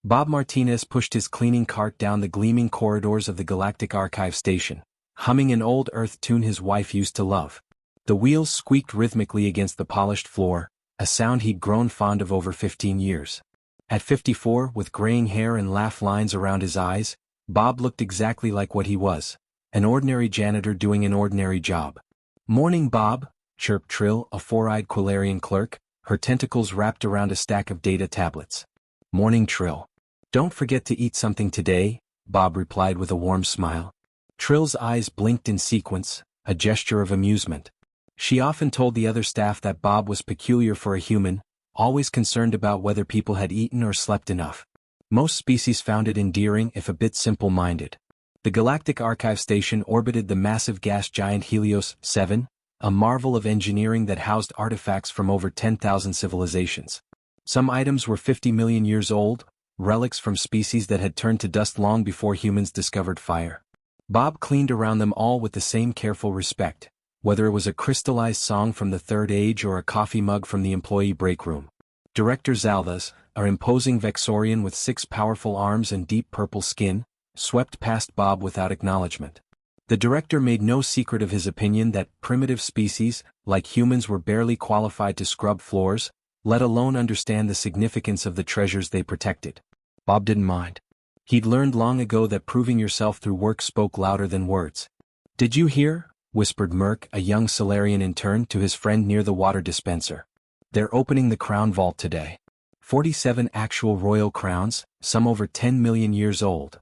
Bob Martinez pushed his cleaning cart down the gleaming corridors of the Galactic Archive station, humming an old Earth tune his wife used to love. The wheels squeaked rhythmically against the polished floor, a sound he'd grown fond of over 15 years. At 54, with graying hair and laugh lines around his eyes, Bob looked exactly like what he was, an ordinary janitor doing an ordinary job. "Morning, Bob," chirped Trill, a four-eyed Quillarian clerk, her tentacles wrapped around a stack of data tablets. "Morning, Trill. Don't forget to eat something today," Bob replied with a warm smile. Trill's eyes blinked in sequence, a gesture of amusement. She often told the other staff that Bob was peculiar for a human, always concerned about whether people had eaten or slept enough. Most species found it endearing if a bit simple-minded. The Galactic Archive Station orbited the massive gas giant Helios 7, a marvel of engineering that housed artifacts from over 10,000 civilizations. Some items were 50 million years old, relics from species that had turned to dust long before humans discovered fire. Bob cleaned around them all with the same careful respect, whether it was a crystallized song from the Third Age or a coffee mug from the employee break room. Director Zaldas, our imposing Vexorian with 6 powerful arms and deep purple skin, swept past Bob without acknowledgement. The director made no secret of his opinion that primitive species, like humans, were barely qualified to scrub floors, let alone understand the significance of the treasures they protected. Bob didn't mind. He'd learned long ago that proving yourself through work spoke louder than words. "Did you hear?" whispered Merc, a young Solarian intern, to his friend near the water dispenser. "They're opening the crown vault today. 47 actual royal crowns, some over 10 million years old."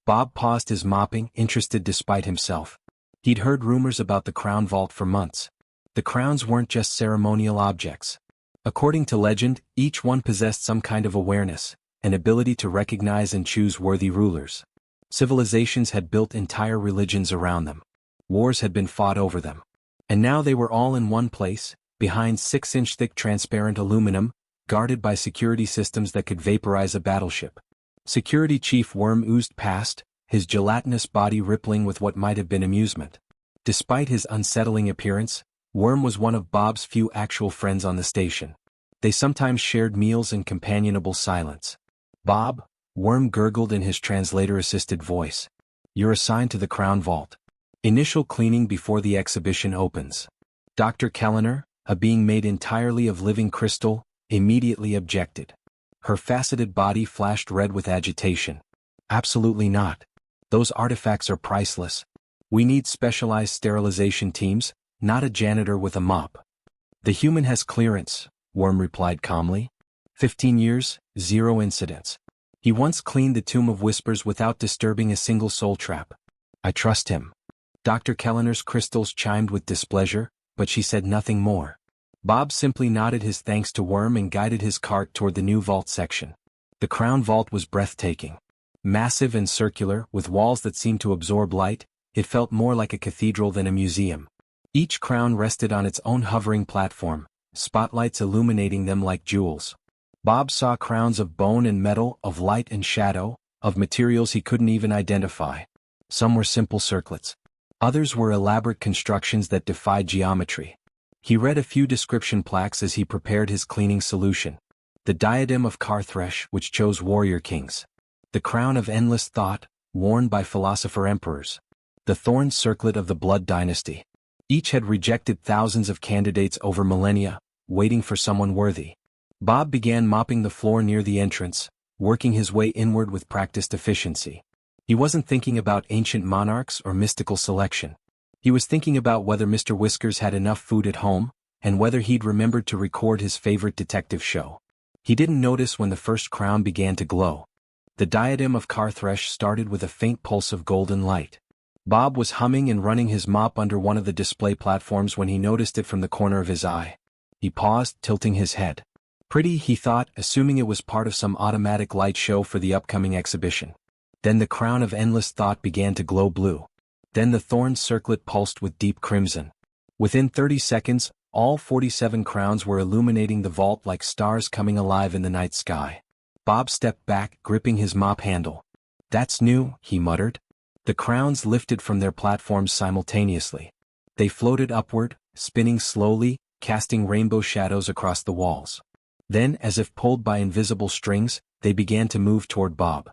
Bob paused his mopping, interested despite himself. He'd heard rumors about the crown vault for months. The crowns weren't just ceremonial objects. According to legend, each one possessed some kind of awareness, an ability to recognize and choose worthy rulers. Civilizations had built entire religions around them. Wars had been fought over them. And now they were all in one place, behind 6-inch thick transparent aluminum, guarded by security systems that could vaporize a battleship. Security Chief Worm oozed past, his gelatinous body rippling with what might have been amusement. Despite his unsettling appearance, Worm was one of Bob's few actual friends on the station. They sometimes shared meals in companionable silence. "Bob," Worm gurgled in his translator-assisted voice, "you're assigned to the Crown Vault. Initial cleaning before the exhibition opens." Dr. Kellner, a being made entirely of living crystal, immediately objected. Her faceted body flashed red with agitation. "Absolutely not. Those artifacts are priceless. We need specialized sterilization teams, not a janitor with a mop." "The human has clearance," Worm replied calmly. 15 years, 0 incidents. He once cleaned the Tomb of Whispers without disturbing a single soul trap. "I trust him." Dr. Kellner's crystals chimed with displeasure, but she said nothing more. Bob simply nodded his thanks to Worm and guided his cart toward the new vault section. The Crown Vault was breathtaking. Massive and circular, with walls that seemed to absorb light, it felt more like a cathedral than a museum. Each crown rested on its own hovering platform, spotlights illuminating them like jewels. Bob saw crowns of bone and metal, of light and shadow, of materials he couldn't even identify. Some were simple circlets. Others were elaborate constructions that defied geometry. He read a few description plaques as he prepared his cleaning solution. The diadem of Carthresh, which chose warrior kings. The crown of endless thought, worn by philosopher emperors. The thorn circlet of the Blood Dynasty. Each had rejected thousands of candidates over millennia, waiting for someone worthy. Bob began mopping the floor near the entrance, working his way inward with practiced efficiency. He wasn't thinking about ancient monarchs or mystical selection. He was thinking about whether Mr. Whiskers had enough food at home, and whether he'd remembered to record his favorite detective show. He didn't notice when the first crown began to glow. The diadem of Carthresh started with a faint pulse of golden light. Bob was humming and running his mop under one of the display platforms when he noticed it from the corner of his eye. He paused, tilting his head. Pretty, he thought, assuming it was part of some automatic light show for the upcoming exhibition. Then the crown of endless thought began to glow blue. Then the thorn circlet pulsed with deep crimson. Within 30 seconds, all 47 crowns were illuminating the vault like stars coming alive in the night sky. Bob stepped back, gripping his mop handle. "That's new," he muttered. The crowns lifted from their platforms simultaneously. They floated upward, spinning slowly, casting rainbow shadows across the walls. Then, as if pulled by invisible strings, they began to move toward Bob.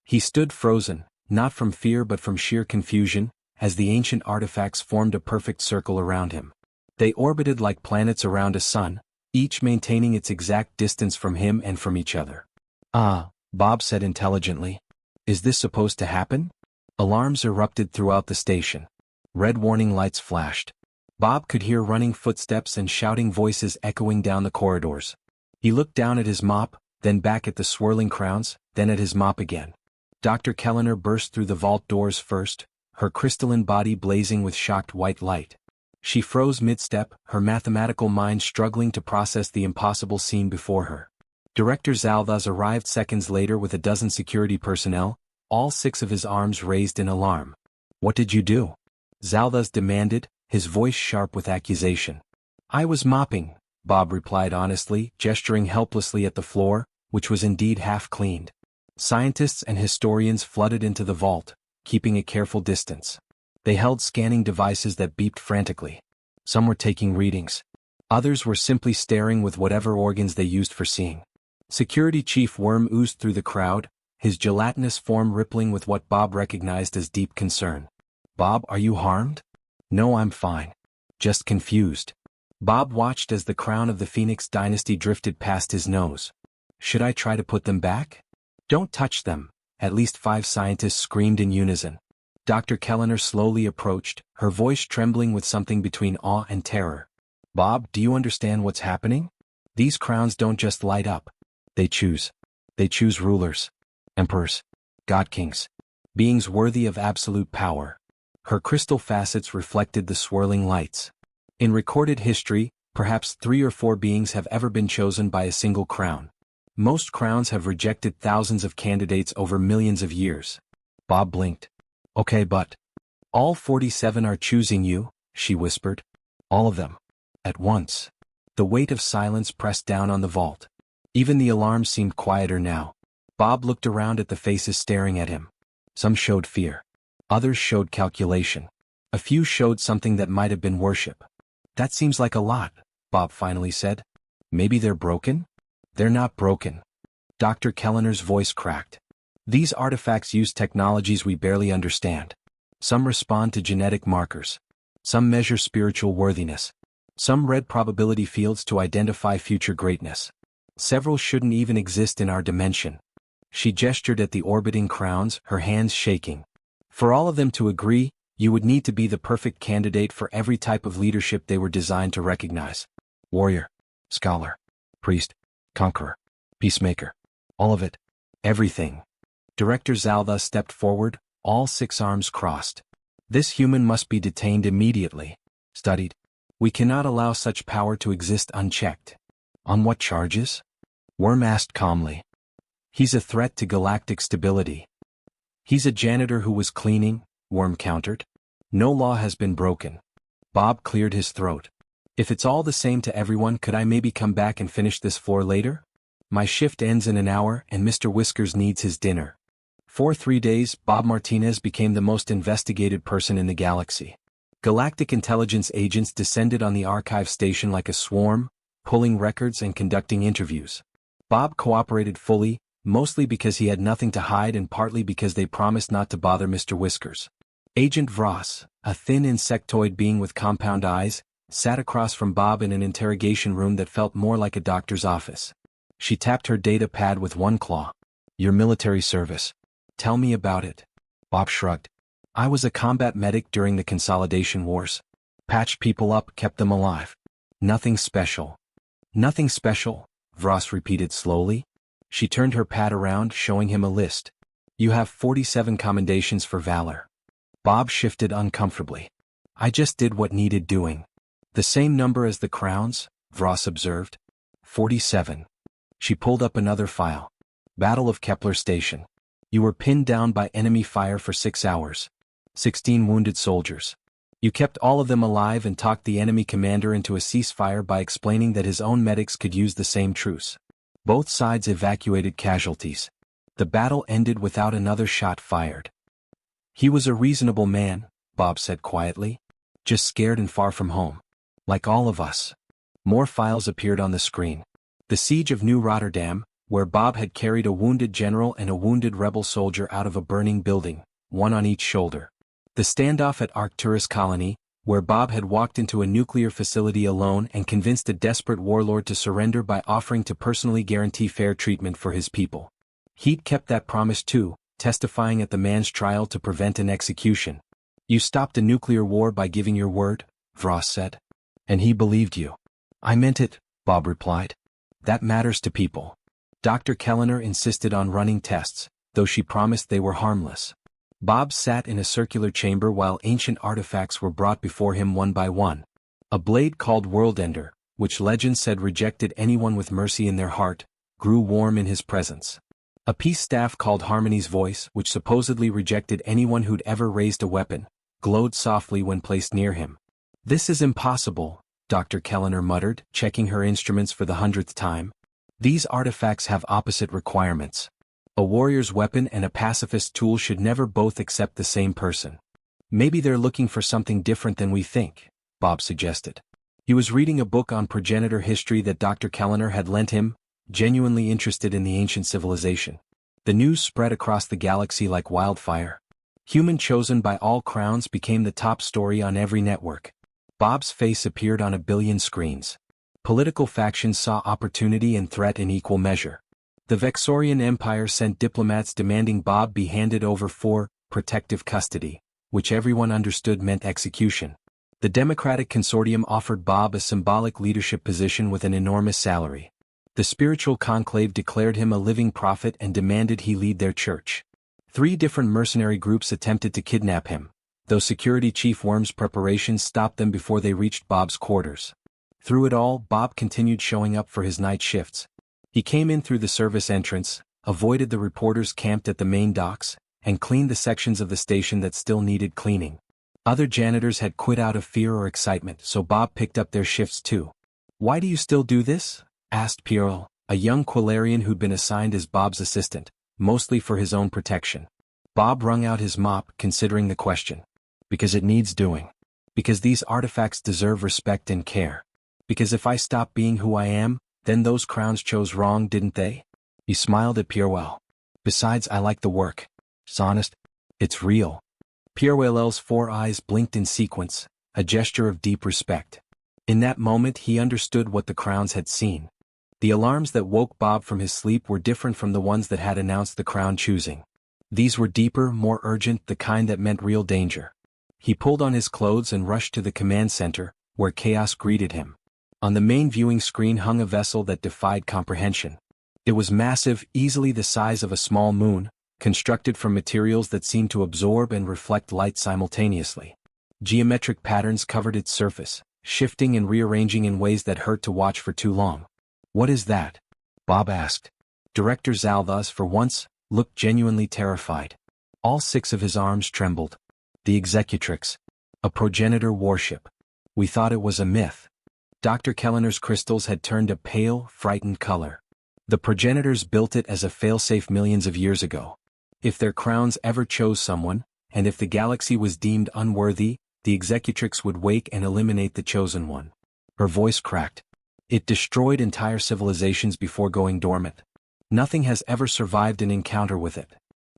He stood frozen, not from fear but from sheer confusion, as the ancient artifacts formed a perfect circle around him. They orbited like planets around a sun, each maintaining its exact distance from him and from each other. "Ah," Bob said intelligently. "Is this supposed to happen?" Alarms erupted throughout the station. Red warning lights flashed. Bob could hear running footsteps and shouting voices echoing down the corridors. He looked down at his mop, then back at the swirling crowns, then at his mop again. Dr. Kellner burst through the vault doors first, her crystalline body blazing with shocked white light. She froze mid-step, her mathematical mind struggling to process the impossible scene before her. Director Zalthaz arrived seconds later with a dozen security personnel, all 6 of his arms raised in alarm. "What did you do?" Zalthaz demanded, his voice sharp with accusation. "I was mopping," Bob replied honestly, gesturing helplessly at the floor, which was indeed half-cleaned. Scientists and historians flooded into the vault, keeping a careful distance. They held scanning devices that beeped frantically. Some were taking readings. Others were simply staring with whatever organs they used for seeing. Security Chief Worm oozed through the crowd, his gelatinous form rippling with what Bob recognized as deep concern. "Bob, are you harmed?" "No, I'm fine. Just confused." Bob watched as the crown of the Phoenix dynasty drifted past his nose. "Should I try to put them back?" "Don't touch them," at least 5 scientists screamed in unison. Dr. Kellner slowly approached, her voice trembling with something between awe and terror. "Bob, do you understand what's happening? These crowns don't just light up. They choose. They choose rulers, emperors, god-kings, beings worthy of absolute power." Her crystal facets reflected the swirling lights. In recorded history, perhaps 3 or 4 beings have ever been chosen by a single crown. Most crowns have rejected thousands of candidates over millions of years. Bob blinked. "Okay, but all 47 are choosing you," she whispered. "All of them. At once." The weight of silence pressed down on the vault. Even the alarm seemed quieter now. Bob looked around at the faces staring at him. Some showed fear. Others showed calculation. A few showed something that might have been worship. "That seems like a lot," Bob finally said. "Maybe they're broken?" "They're not broken." Dr. Kellner's voice cracked. "These artifacts use technologies we barely understand. Some respond to genetic markers. Some measure spiritual worthiness. Some read probability fields to identify future greatness. Several shouldn't even exist in our dimension." She gestured at the orbiting crowns, her hands shaking. "For all of them to agree, you would need to be the perfect candidate for every type of leadership they were designed to recognize. Warrior, scholar, priest, conqueror, peacemaker. All of it. Everything." Director Zalthaz stepped forward, all 6 arms crossed. "This human must be detained immediately. Studied. We cannot allow such power to exist unchecked." "On what charges?" Worm asked calmly. "He's a threat to galactic stability." "He's a janitor who was cleaning," Worm countered. "No law has been broken." Bob cleared his throat. "If it's all the same to everyone, could I maybe come back and finish this floor later? My shift ends in an hour and Mr. Whiskers needs his dinner." For 3 days, Bob Martinez became the most investigated person in the galaxy. Galactic intelligence agents descended on the archive station like a swarm, pulling records and conducting interviews. Bob cooperated fully, mostly because he had nothing to hide and partly because they promised not to bother Mr. Whiskers. Agent Vross, a thin insectoid being with compound eyes, sat across from Bob in an interrogation room that felt more like a doctor's office. She tapped her data pad with one claw. "Your military service. Tell me about it." Bob shrugged. "I was a combat medic during the Consolidation Wars. Patched people up, kept them alive. Nothing special." "Nothing special," Vross repeated slowly. She turned her pad around, showing him a list. "You have 47 commendations for valor." Bob shifted uncomfortably. "I just did what needed doing." "The same number as the crowns," Vross observed. 47. She pulled up another file. "Battle of Kepler Station. You were pinned down by enemy fire for 6 hours. 16 wounded soldiers. You kept all of them alive and talked the enemy commander into a ceasefire by explaining that his own medics could use the same truce. Both sides evacuated casualties. The battle ended without another shot fired." "He was a reasonable man," Bob said quietly. "Just scared and far from home. Like all of us." More files appeared on the screen. "The Siege of New Rotterdam, where Bob had carried a wounded general and a wounded rebel soldier out of a burning building, one on each shoulder. The standoff at Arcturus Colony, where Bob had walked into a nuclear facility alone and convinced a desperate warlord to surrender by offering to personally guarantee fair treatment for his people. He'd kept that promise too, testifying at the man's trial to prevent an execution. "You stopped a nuclear war by giving your word," Vross said. "And he believed you." "I meant it," Bob replied. "That matters to people." Dr. Kellner insisted on running tests, though she promised they were harmless. Bob sat in a circular chamber while ancient artifacts were brought before him one by one. A blade called Worldender, which legend said rejected anyone with mercy in their heart, grew warm in his presence. A peace staff called Harmony's Voice, which supposedly rejected anyone who'd ever raised a weapon, glowed softly when placed near him. "This is impossible," Dr. Kellner muttered, checking her instruments for the 100th time. "These artifacts have opposite requirements. A warrior's weapon and a pacifist's tool should never both accept the same person." "Maybe they're looking for something different than we think," Bob suggested. He was reading a book on progenitor history that Dr. Kellner had lent him, genuinely interested in the ancient civilization. The news spread across the galaxy like wildfire. Human chosen by all crowns became the top story on every network. Bob's face appeared on a billion screens. Political factions saw opportunity and threat in equal measure. The Vexorian Empire sent diplomats demanding Bob be handed over for protective custody, which everyone understood meant execution. The Democratic Consortium offered Bob a symbolic leadership position with an enormous salary. The spiritual conclave declared him a living prophet and demanded he lead their church. 3 different mercenary groups attempted to kidnap him, though Security Chief Worm's preparations stopped them before they reached Bob's quarters. Through it all, Bob continued showing up for his night shifts. He came in through the service entrance, avoided the reporters camped at the main docks, and cleaned the sections of the station that still needed cleaning. Other janitors had quit out of fear or excitement, so Bob picked up their shifts too. "Why do you still do this?" asked Pierre, a young Quilarian who'd been assigned as Bob's assistant, mostly for his own protection. Bob wrung out his mop, considering the question. "Because it needs doing. Because these artifacts deserve respect and care. Because if I stop being who I am, then those crowns chose wrong, didn't they?" He smiled at Pierrewell. "Besides, I like the work. It's honest. It's real." Pierrewell's 4 eyes blinked in sequence, a gesture of deep respect. In that moment he understood what the crowns had seen. The alarms that woke Bob from his sleep were different from the ones that had announced the crown choosing. These were deeper, more urgent, the kind that meant real danger. He pulled on his clothes and rushed to the command center, where chaos greeted him. On the main viewing screen hung a vessel that defied comprehension. It was massive, easily the size of a small moon, constructed from materials that seemed to absorb and reflect light simultaneously. Geometric patterns covered its surface, shifting and rearranging in ways that hurt to watch for too long. "What is that?" Bob asked. Director Zalvas, for once, looked genuinely terrified. All 6 of his arms trembled. "The Executrix. A progenitor warship. We thought it was a myth." Dr. Kellner's crystals had turned a pale, frightened color. "The progenitors built it as a failsafe millions of years ago. If their crowns ever chose someone, and if the galaxy was deemed unworthy, the Executrix would wake and eliminate the chosen one." Her voice cracked. "It destroyed entire civilizations before going dormant. Nothing has ever survived an encounter with it."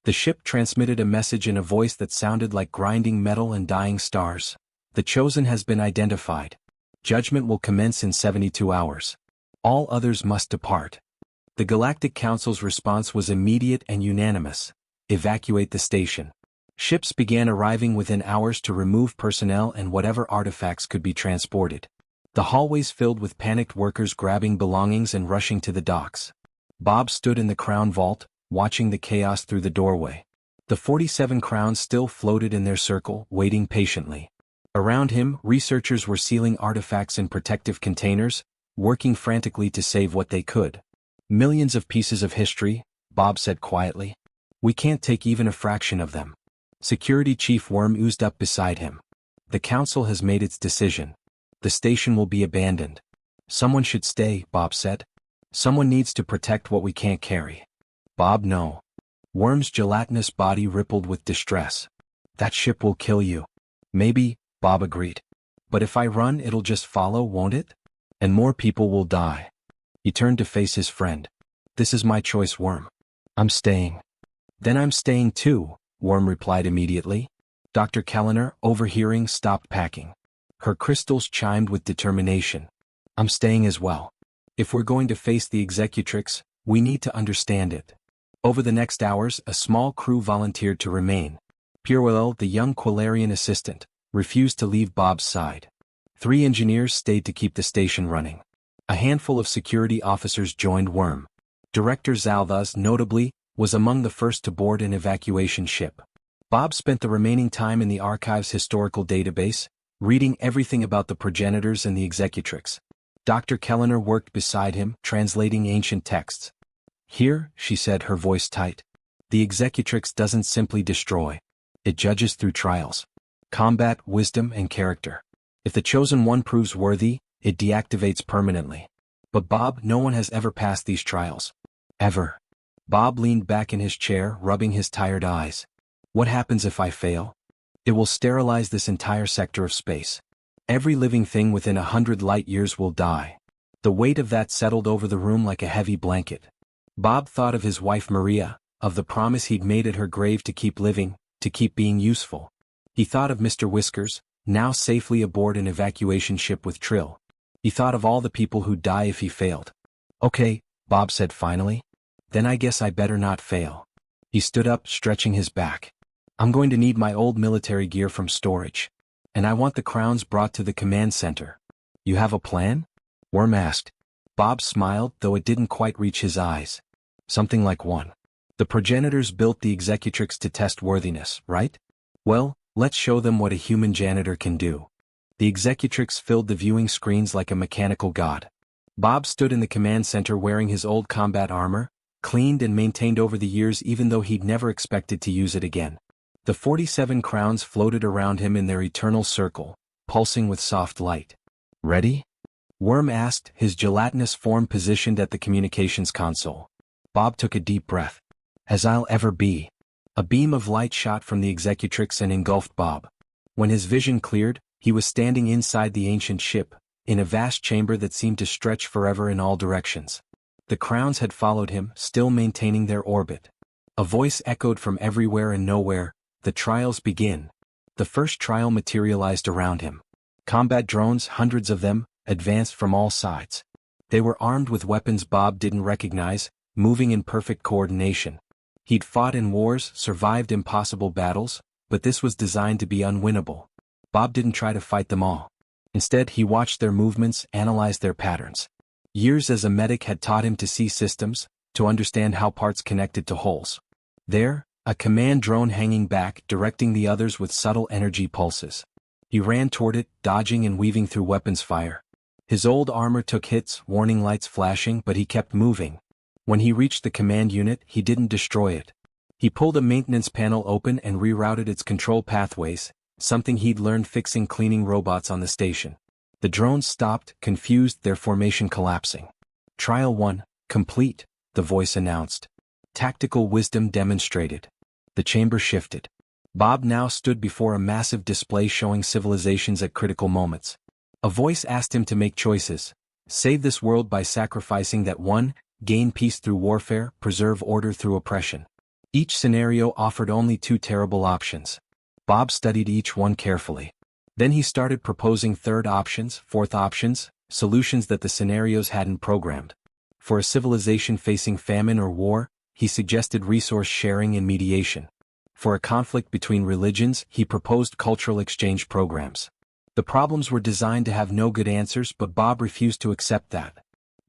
The ship transmitted a message in a voice that sounded like grinding metal and dying stars. "The chosen has been identified. Judgment will commence in 72 hours. All others must depart." The Galactic Council's response was immediate and unanimous. "Evacuate the station." Ships began arriving within hours to remove personnel and whatever artifacts could be transported. The hallways filled with panicked workers grabbing belongings and rushing to the docks. Bob stood in the crown vault, watching the chaos through the doorway. The 47 crowns still floated in their circle, waiting patiently. Around him, researchers were sealing artifacts in protective containers, working frantically to save what they could. "Millions of pieces of history," Bob said quietly. "We can't take even a fraction of them." Security Chief Worm oozed up beside him. "The Council has made its decision. The station will be abandoned." "Someone should stay," Bob said. "Someone needs to protect what we can't carry." "Bob, no." Worm's gelatinous body rippled with distress. "That ship will kill you." "Maybe," Bob agreed. "But if I run, it'll just follow, won't it? And more people will die." He turned to face his friend. This is my choice, Worm. I'm staying. Then I'm staying too, Worm replied immediately. Dr. Kellner, overhearing, stopped packing. Her crystals chimed with determination. I'm staying as well. If we're going to face the Executrix, we need to understand it. Over the next hours, a small crew volunteered to remain. Pierrewell, the young Quillarian assistant, refused to leave Bob's side. 3 engineers stayed to keep the station running. A handful of security officers joined Worm. Director Zalvaz, notably, was among the first to board an evacuation ship. Bob spent the remaining time in the archive's historical database, reading everything about the progenitors and the Executrix. Dr. Kellner worked beside him, translating ancient texts. Here, she said, her voice tight. The Executrix doesn't simply destroy. It judges through trials. Combat, wisdom, and character. If the chosen one proves worthy, it deactivates permanently. But Bob, no one has ever passed these trials. Ever. Bob leaned back in his chair, rubbing his tired eyes. What happens if I fail? It will sterilize this entire sector of space. Every living thing within 100 light-years will die. The weight of that settled over the room like a heavy blanket. Bob thought of his wife Maria, of the promise he'd made at her grave to keep living, to keep being useful. He thought of Mr. Whiskers, now safely aboard an evacuation ship with Trill. He thought of all the people who'd die if he failed. Okay, Bob said finally. Then I guess I better not fail. He stood up, stretching his back. I'm going to need my old military gear from storage. And I want the crowns brought to the command center. You have a plan? Worm asked. Bob smiled, though it didn't quite reach his eyes. Something like one. The progenitors built the Executrix to test worthiness, right? Well, let's show them what a human janitor can do. The Executrix filled the viewing screens like a mechanical god. Bob stood in the command center wearing his old combat armor, cleaned and maintained over the years even though he'd never expected to use it again. The 47 crowns floated around him in their eternal circle, pulsing with soft light. Ready? Worm asked, his gelatinous form positioned at the communications console. Bob took a deep breath. As I'll ever be. A beam of light shot from the Executrix and engulfed Bob. When his vision cleared, he was standing inside the ancient ship, in a vast chamber that seemed to stretch forever in all directions. The crowns had followed him, still maintaining their orbit. A voice echoed from everywhere and nowhere. The trials begin. The first trial materialized around him. Combat drones, hundreds of them, advanced from all sides. They were armed with weapons Bob didn't recognize, moving in perfect coordination. He'd fought in wars, survived impossible battles, but this was designed to be unwinnable. Bob didn't try to fight them all. Instead, he watched their movements, analyzed their patterns. Years as a medic had taught him to see systems, to understand how parts connected to wholes. There, a command drone hanging back, directing the others with subtle energy pulses. He ran toward it, dodging and weaving through weapons fire. His old armor took hits, warning lights flashing, but he kept moving. When he reached the command unit, he didn't destroy it. He pulled a maintenance panel open and rerouted its control pathways, something he'd learned fixing cleaning robots on the station. The drones stopped, confused, their formation collapsing. Trial 1, complete, the voice announced. Tactical wisdom demonstrated. The chamber shifted. Bob now stood before a massive display showing civilizations at critical moments. A voice asked him to make choices. Save this world by sacrificing that one, gain peace through warfare, preserve order through oppression. Each scenario offered only 2 terrible options. Bob studied each one carefully. Then he started proposing third options, fourth options, solutions that the scenarios hadn't programmed. For a civilization facing famine or war, he suggested resource sharing and mediation. For a conflict between religions, he proposed cultural exchange programs. The problems were designed to have no good answers, but Bob refused to accept that.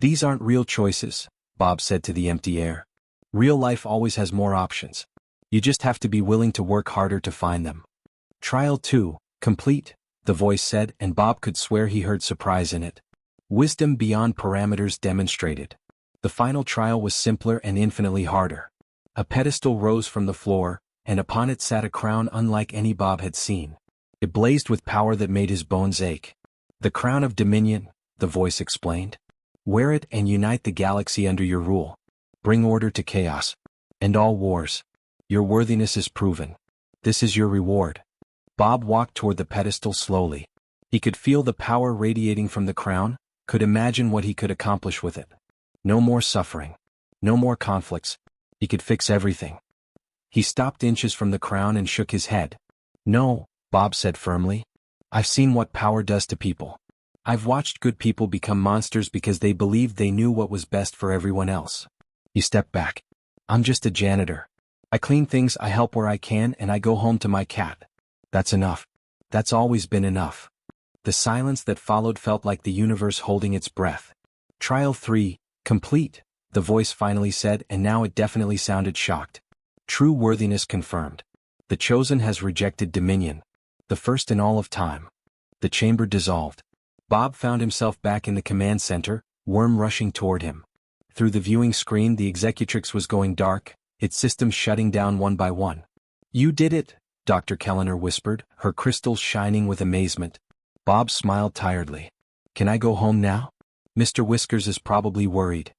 These aren't real choices, Bob said to the empty air. Real life always has more options. You just have to be willing to work harder to find them. Trial 2, complete, the voice said, and Bob could swear he heard surprise in it. Wisdom beyond parameters demonstrated. The final trial was simpler and infinitely harder. A pedestal rose from the floor, and upon it sat a crown unlike any Bob had seen. It blazed with power that made his bones ache. The crown of dominion, the voice explained. Wear it and unite the galaxy under your rule. Bring order to chaos. End all wars. Your worthiness is proven. This is your reward. Bob walked toward the pedestal slowly. He could feel the power radiating from the crown, could imagine what he could accomplish with it. No more suffering. No more conflicts. He could fix everything. He stopped inches from the crown and shook his head. No, Bob said firmly. I've seen what power does to people. I've watched good people become monsters because they believed they knew what was best for everyone else. He stepped back. I'm just a janitor. I clean things, I help where I can, and I go home to my cat. That's enough. That's always been enough. The silence that followed felt like the universe holding its breath. Trial 3, complete, the voice finally said, and now it definitely sounded shocked. True worthiness confirmed. The chosen has rejected dominion. The first in all of time. The chamber dissolved. Bob found himself back in the command center, Worm rushing toward him. Through the viewing screen the executrix was going dark, its systems shutting down one by one. You did it, Dr. Kellner whispered, her crystals shining with amazement. Bob smiled tiredly. Can I go home now? Mr. Whiskers is probably worried.